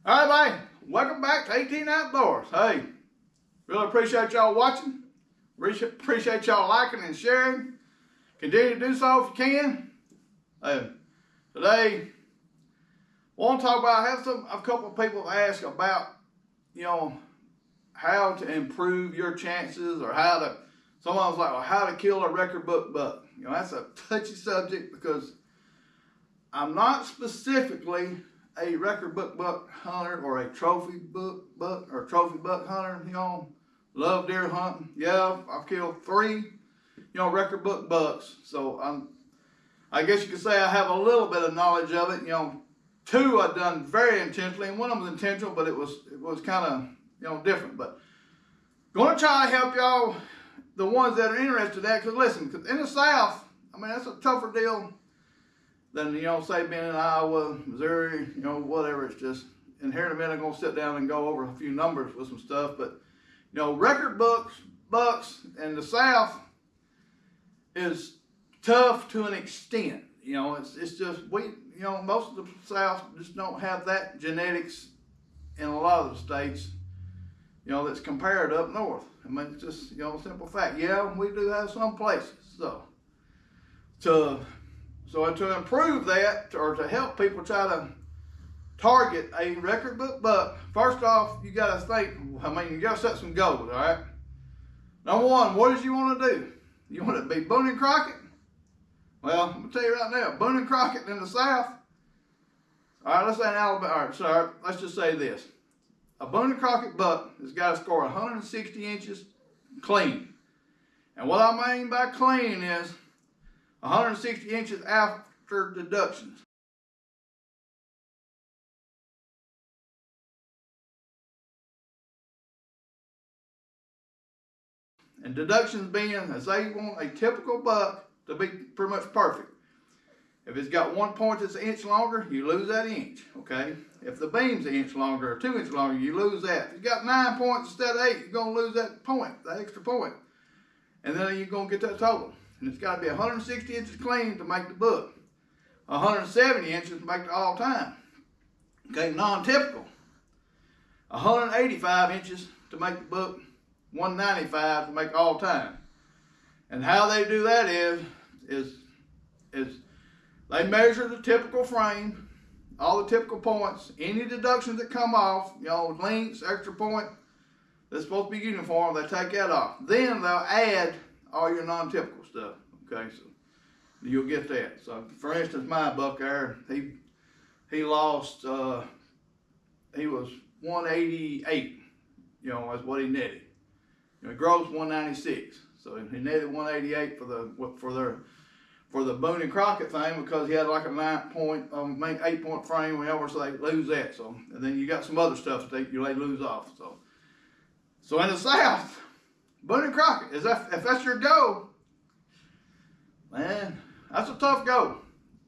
All right, man. Welcome back to 18 Outdoors. Hey, really appreciate y'all watching. Appreciate y'all liking and sharing. Continue to do so if you can. Today, I want to talk about, I have a couple of people ask about, how to improve your chances, or someone's like, well, how to kill a record book buck. That's a touchy subject because I'm not specifically a record book buck hunter or a trophy buck hunter. Love deer hunting. Yeah, I've killed 3, record book bucks. So I guess you could say I have a little bit of knowledge of it. 2 I've done very intentionally, and one of them was intentional, but it was kind of different. But going to try to help y'all, the ones that are interested in that, because listen, in the South, that's a tougher deal than, say being in Iowa, Missouri, whatever. It's just, and here in a minute I'm going to sit down and go over a few numbers with some stuff. But, record bucks in the South is tough to an extent. It's just, most of the South just don't have that genetics in a lot of the states, that's compared up north. It's just, a simple fact. Yeah, we do have some places. So to improve that, or to help people try to target a record book buck, first off, you got to think, you got to set some goals, all right? Number 1, what does you want to do? You want to be Boone and Crockett? Well, I'm going to tell you right now, Boone and Crockett in the South, all right, let's say in Alabama, all right, so let's just say this. A Boone and Crockett buck has got to score 160 inches clean. And what I mean by clean is 160 inches after deductions. And deductions being, as they want a typical buck to be pretty much perfect. If it's got 1 point that's an inch longer, you lose that inch, okay? If the beam's an inch longer or 2 inches longer, you lose that. If you got 9 points instead of 8, you're going to lose that point, that extra point. And then you're going to get that total. And it's got to be 160 inches clean to make the book. 170 inches to make the all-time. Okay, non-typical. 185 inches to make the book. 195 to make all-time. And how they do that is they measure the typical frame, all the typical points, any deductions that come off, links, extra point, that's supposed to be uniform, they take that off. Then they'll add all your non-typical stuff, okay? So you'll get that. So for instance, my buck there, he lost, he was 188, that's what he netted. Gross 196, so he netted 188 for the Boone and Crockett thing, because he had like a 8-point frame, whatever, so they lose that. So, and then you got some other stuff that they lose off. So in the South, Boone and Crockett, if that's your goal, man, that's a tough goal.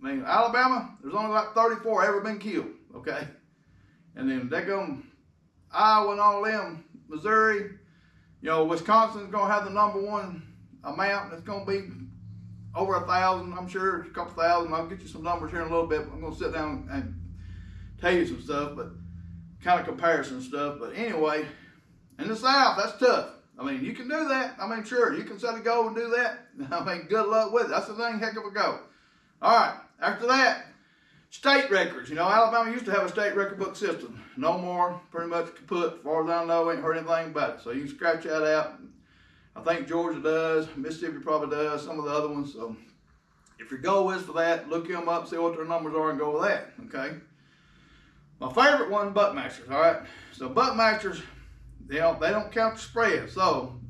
Alabama, there's only like 34 ever been killed, okay? And then they go Iowa and all them, Missouri, Wisconsin's gonna have the #1 amount. It's gonna be over 1,000, I'm sure, a couple thousand. I'll get you some numbers here in a little bit. I'm gonna sit down and tell you some stuff, but kind of comparison stuff. But anyway, in the South, that's tough. You can do that. Sure, you can set a goal and do that. Good luck with it. That's the thing, heck of a goal. All right, after that, state records. Alabama used to have a state record book system. No more, pretty much kaput. As far as I know, ain't heard anything about it. So you can scratch that out. I think Georgia does, Mississippi probably does, some of the other ones. So if your goal is for that, look them up, see what their numbers are, and go with that, okay? My favorite one, Buckmasters, all right? So Buckmasters, they don't count the spread. So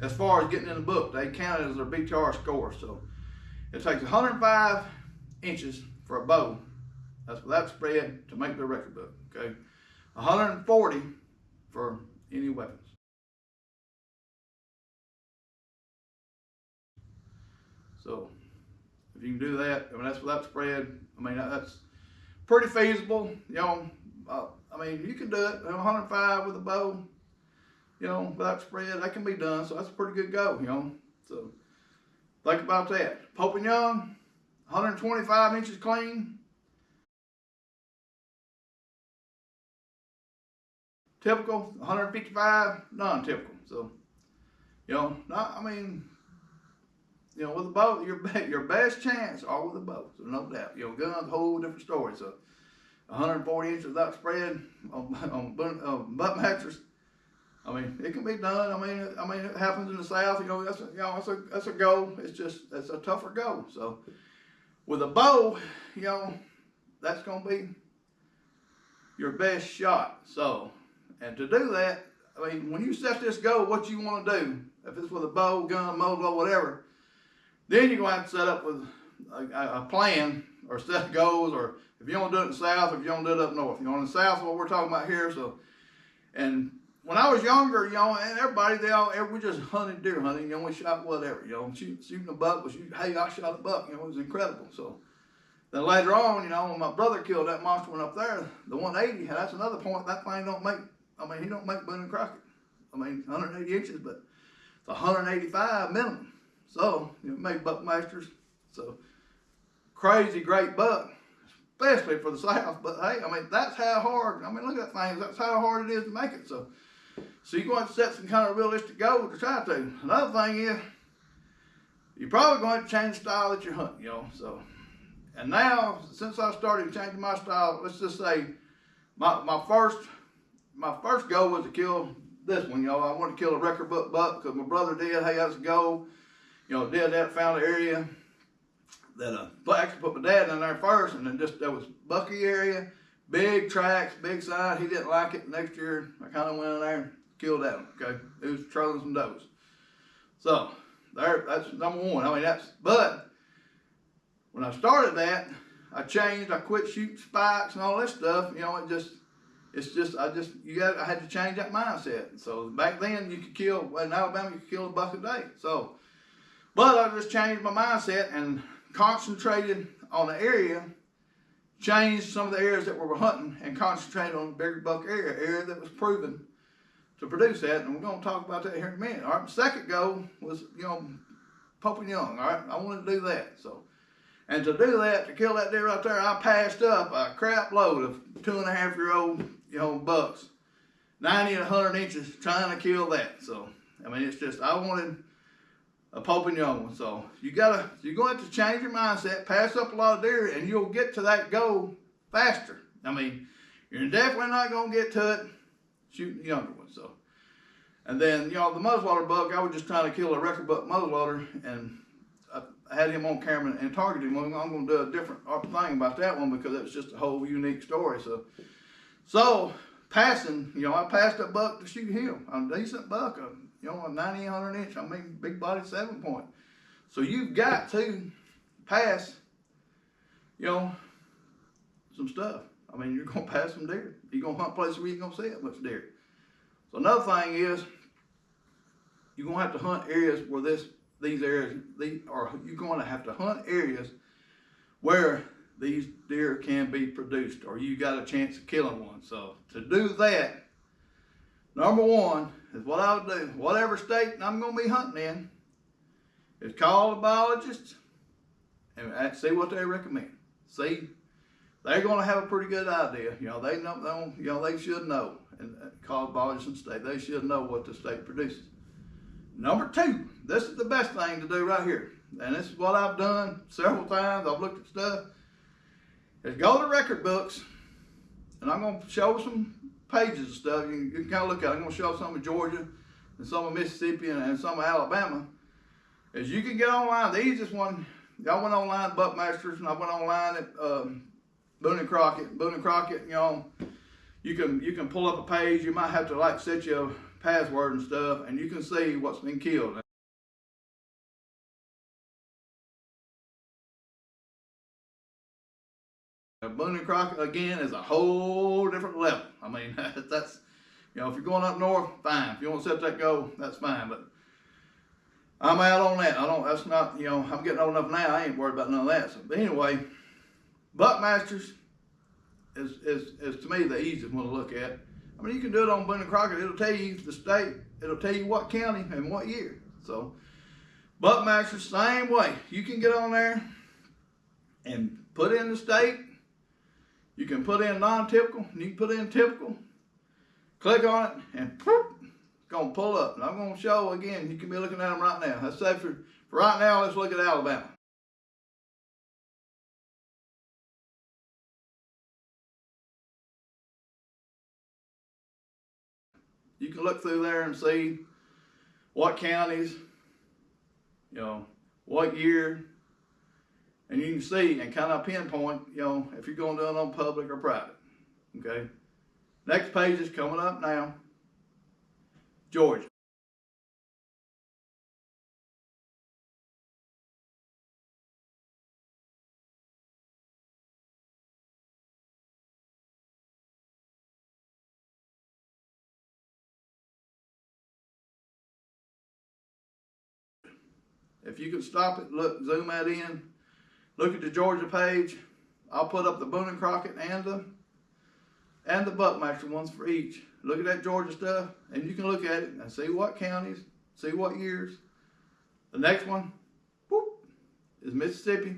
as far as getting in the book, they count it as their BTR score. So it takes 105 inches for a bow, that's without spread, to make their record book, okay? 140 for any weapons. So if you can do that, that's without spread. That's pretty feasible. You can do it. 105 with a bow, without spread, that can be done. So that's a pretty good go. So think about that. Pope and Young, 125 inches clean. typical, 155 non-typical. So, you know, not, I mean, you know, with a bow, your best chance are with a bow, so no doubt. You know, gun's a whole different story. So, 140 inches without spread on buckmasters. I mean, it can be done. I mean, it happens in the South. You know, that's a goal. It's a tougher goal. So, with a bow, you know, that's gonna be your best shot. So, and to do that, I mean, when you set this goal, what you want to do, if it's with a bow, gun, motor, whatever, then you're gonna have to set up with a plan or set goals, or if you don't do it in the South, if you don't do it up north. You know, in the South, what we're talking about here. So, and when I was younger, you know, and everybody, we just hunted deer hunting, you know, we shot whatever, you know, shooting a buck was, hey, I shot a buck, you know, it was incredible. So then later on, you know, when my brother killed that monster one up there, the 180, that's another point, that thing don't make, I mean, he don't make Boone and Crockett. I mean, 180 inches, but it's 185 minimum. So, you know, made buckmasters, so crazy great buck, especially for the South. But hey, I mean, that's how hard, I mean, look at that thing, that's how hard it is to make it. So you're going to have to set some kind of realistic goal to try to. Another thing is, you're probably going to have to change the style that you're hunting, you know. So, and now, since I started changing my style, let's just say, my first goal was to kill this one, you know. I wanted to kill a record buck because my brother did. Hey, that's a goal. You know, did that, found an area that actually put my dad in there first, and then just there was bucky area, big tracks, big sign. He didn't like it. Next year, I kind of went in there and killed that one. Okay, it was trailing some does. So that's number one. I mean, but when I started that, I quit shooting spikes and all this stuff. You know, I had to change that mindset. So back then, in Alabama, you could kill a buck a day. So, but I just changed my mindset and concentrated on the area, changed some of the areas that we were hunting, and concentrated on the bigger buck area that was proven to produce that. And we're going to talk about that here in a minute. All right, the second goal was, you know, Pope and Young. All right, I wanted to do that. So, and to do that, to kill that deer right there, I passed up a crap load of 2.5-year-old, you know, bucks, 90 and 100 inches, trying to kill that. So, I mean, it's just, I wanted a Pope and Young one. So you're going to have to change your mindset, pass up a lot of deer, and you'll get to that goal faster. I mean, you're definitely not going to get to it shooting the younger one. So, and then, you know, the muzzleloader buck, I was just trying to kill a record buck muzzleloader, and I had him on camera and targeted him. I'm going to do a different thing about that one because it was just a whole unique story. So passing, you know, I passed a buck to shoot him, a decent buck, you know, a 90, 100 inch, I mean, big body 7-point. So you've got to pass, you know, some stuff. I mean, you're going to pass some deer. You're going to hunt places where you're going to see that much deer. So another thing is, you're going to have to hunt areas where you're going to have to hunt areas where these deer can be produced, or you got a chance of killing one. So to do that, number one is what I would do. Whatever state I'm going to be hunting in, is call a biologist and see what they recommend. See, they're going to have a pretty good idea. You know, they should know. And call a biologist in the state. They should know what the state produces. Number two, this is the best thing to do right here, and this is what I've done several times. I've looked at stuff. Is go to record books, and I'm going to show some pages of stuff. You can kind of look at it. I'm going to show some of Georgia and some of Mississippi and some of Alabama. As you can get online, the easiest one, y'all went online at Buckmasters, and I went online at Boone and Crockett. Boone and Crockett, you know, you can pull up a page. You might have to like set your password and stuff, and you can see what's been killed. Boone and Crockett, again, is a whole different level. I mean, that's, you know, if you're going up north, fine. If you want to set that goal, that's fine. But I'm out on that. That's not, you know, I'm getting old enough now, I ain't worried about none of that. So, but anyway, Buckmasters is to me the easiest one to look at. I mean, you can do it on Boone and Crockett. It'll tell you the state. It'll tell you what county and what year. So, Buckmasters, same way. You can get on there and put in the state. You can put in non-typical, and you can put in typical. click on it, and poof, it's gonna pull up. And I'm gonna show again. You can be looking at them right now. Let's say for right now, let's look at Alabama. You can look through there and see what counties, you know, what year, and you can see and kind of pinpoint, you know, if you're going to do it on public or private. Okay. Next page is coming up now. Georgia. If you can stop it, look, zoom that in, look at the Georgia page. I'll put up the Boone and Crockett and the Buckmaster ones for each. Look at that Georgia stuff, and you can look at it and see what counties, see what years. The next one, whoop, is Mississippi.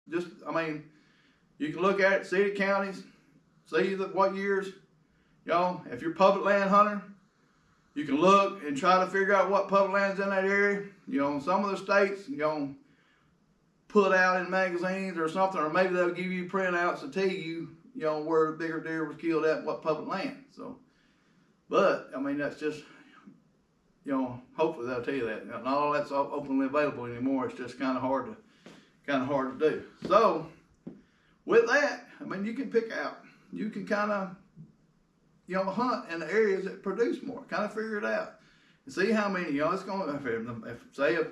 Just, I mean, you can look at it, see the counties, see what years. You know, if you're a public land hunter, you can look and try to figure out what public land's in that area. You know, some of the states, you know, put out in magazines or something, or maybe they'll give you printouts to tell you, you know, where the bigger deer was killed at, what public land. So, but I mean, that's just, you know, hopefully they'll tell you that. Not all that's openly available anymore. It's just kind of hard to do. So with that, I mean, you can pick out, you can kind of, you know, hunt in the areas that produce more, kind of figure it out and see how many, you know, it's going to,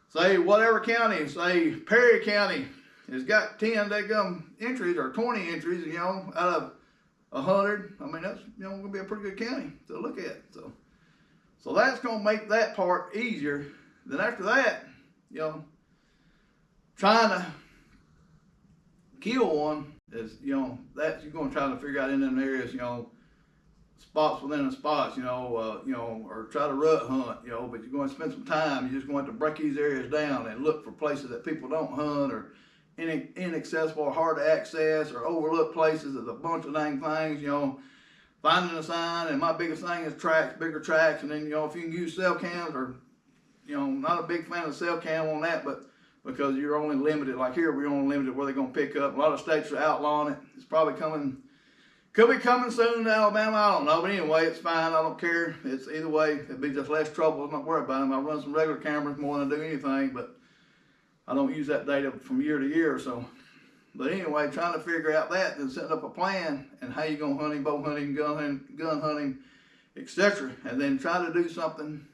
say whatever county, say Perry County has got 10 entries or 20 entries, you know, out of 100. I mean, that's, you know, going to be a pretty good county to look at. So that's going to make that part easier. Then after that, you know, trying to kill one is, you know, that you're going to try to figure out in them areas, you know, spots within the spots, you know, or try to rut hunt, you know, but you're going to spend some time. You're just going to have to break these areas down and look for places that people don't hunt, or inaccessible, or hard to access, or overlooked places. There's a bunch of dang things, you know, finding a sign. And my biggest thing is tracks, bigger tracks. And then, you know, if you can use cell cams, or, you know, not a big fan of cell cam on that, but because you're only limited, like here, we're only limited where they're going to pick up. A lot of states are outlawing it. It's probably coming, could be coming soon to Alabama. I don't know. But anyway, it's fine. I don't care. It's either way. It'd be just less trouble. I'm not worried about them. I run some regular cameras more than I do anything, but I don't use that data from year to year. So, but anyway, trying to figure out that and setting up a plan and how you're going to hunt him, bow hunting, gun hunting, etc. And then try to do something,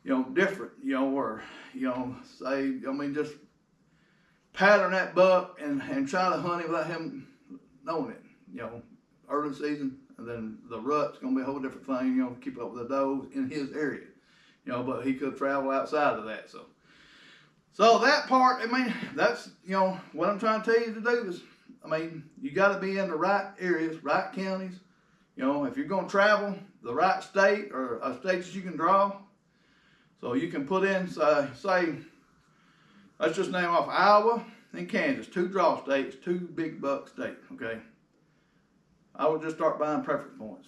you know, different, you know, or, you know, say, I mean, just pattern that buck and try to hunt him without him knowing it, you know, early season. And then the rut's going to be a whole different thing, you know, keep up with the does in his area, you know, but he could travel outside of that. So that part, I mean, that's, you know, what I'm trying to tell you to do is, I mean, you got to be in the right areas, right counties. You know, if you're going to travel, the right state or a state that you can draw. So you can put in, say, let's just name off Iowa and Kansas, 2 draw states, 2 big buck states, okay? I would just start buying preference points.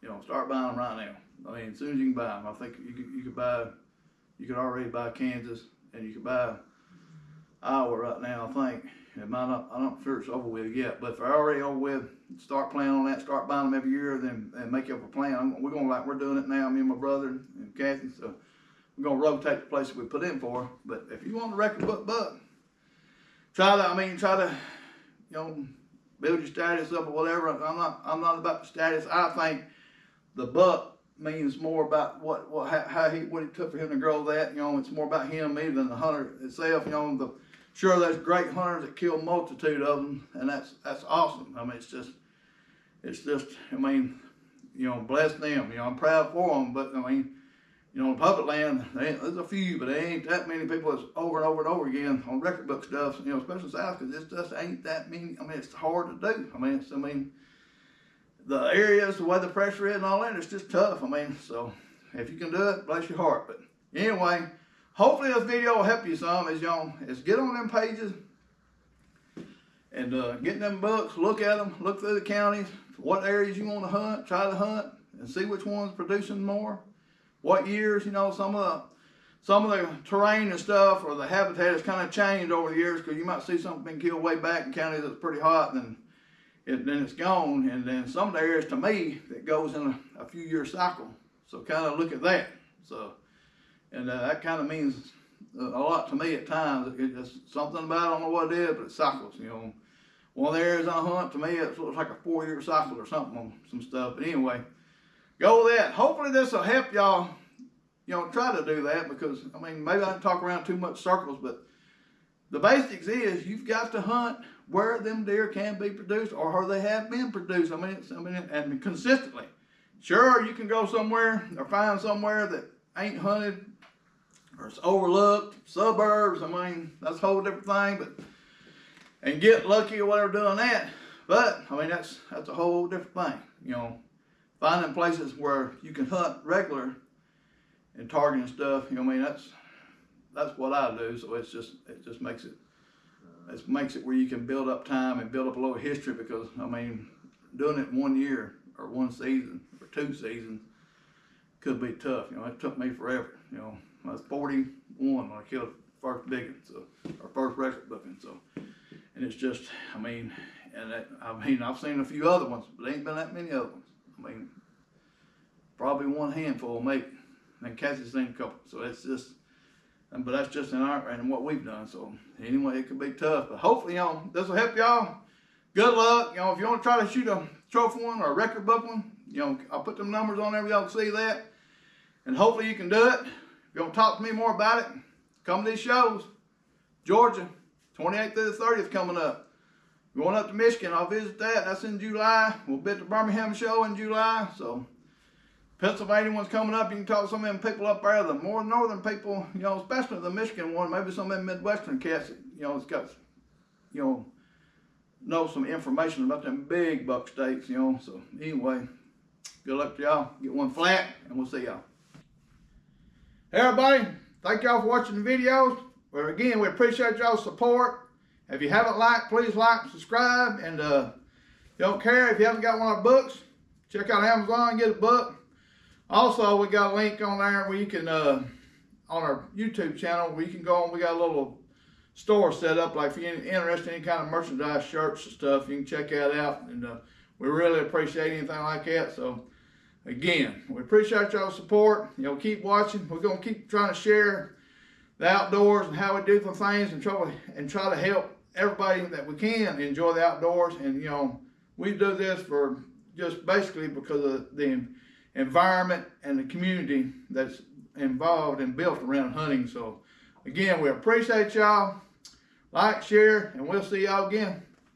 You know, start buying them right now. I mean, as soon as you can buy them, I think you could already buy Kansas, and you could buy Iowa right now, I think. It might not, I'm not sure it's over with yet, but if they're already over with, start planning on that, start buying them every year, then and make up a plan. We're going like we're doing it now, me and my brother and Kathy, so we're going to rotate the places we put in for. But if you want to record buck, try to, you know, build your status up or whatever. I'm not about the status. I think the buck means more about what it took for him to grow that. You know, it's more about him maybe than the hunter itself. You know, sure, there's great hunters that kill a multitude of them, and that's awesome. I mean, it's just, I mean, you know, bless them. You know, I'm proud for them, but I mean, You know, on public land, there's a few, but there ain't that many people that's over and over and over again on record book stuff, you know, especially south, because it just ain't that many. I mean, it's hard to do. I mean, the areas, the way the pressure is and all that, it's just tough. I mean, so if you can do it, bless your heart. But anyway, hopefully this video will help you some as get on them pages and get them books, look at them, look through the counties, what areas you want to hunt, try to hunt, and see which one's producing more. What years, you know, some of the terrain and stuff or the habitat has kind of changed over the years, because you might see something been killed way back in counties that's pretty hot, and then it's gone. And then some of the areas, to me, that goes in a few year cycle. So kind of look at that. So, and that kind of means a lot to me at times. It's just something about it, I don't know what it is, but it cycles, you know. One of the areas I hunt, to me, it looks like a 4-year cycle or something on some stuff. But anyway, go with that. Hopefully this will help y'all, you know, try to do that, because, I mean, maybe I didn't talk around too much circles, but the basics is you've got to hunt where them deer can be produced or where they have been produced. I mean, and consistently. Sure, you can go somewhere or find somewhere that ain't hunted or it's overlooked, suburbs. I mean, that's a whole different thing, and get lucky or whatever doing that. But, I mean, that's a whole different thing, you know. Finding places where you can hunt regular and targeting stuff, you know what I mean, that's what I do. So it just makes it where you can build up time and build up a little history, because, I mean, doing it 1 year or 1 season or 2 seasons could be tough. You know, it took me forever. You know, I was 41 when I killed the first big one, so, or first record booking. So, and it's just, I mean, I've seen a few other ones, but there ain't been that many other ones. I mean, probably one handful maybe. And Cassie's seen a couple. So it's just, but that's just in our and what we've done. So anyway, it could be tough. But hopefully, you know, this will help y'all. Good luck. You know, if you want to try to shoot a trophy one or a record book one, you know, I'll put them numbers on there. Y'all can see that. And hopefully you can do it. If you want to talk to me more about it, come to these shows. Georgia, 28th through the 30th coming up. Going up to Michigan, I'll visit that. That's in July. We'll be at the Birmingham show in July. So Pennsylvania one's coming up. You can talk to some of them people up there, the more northern people, you know, especially the Michigan one, maybe some of them Midwestern cats that, you know, it's got, you know some information about them big buck states, you know. So anyway, good luck to y'all. Get one flat, and we'll see y'all. Hey everybody, thank y'all for watching the videos. Well, again, we appreciate y'all's support. If you haven't liked, please like and subscribe. And if you don't care, if you haven't got one of our books, check out Amazon and get a book. Also, we got a link on there where you can, on our YouTube channel, where you can go on. We got a little store set up. Like if you're interested in any kind of merchandise, shirts and stuff, you can check that out. And we really appreciate anything like that. So again, we appreciate y'all's support. You know, keep watching. We're going to keep trying to share the outdoors and how we do some things, and try to help everybody that we can enjoy the outdoors. And you know, we do this for just basically because of the environment and the community that's involved and built around hunting. So again, we appreciate y'all. Like, share, and we'll see y'all again.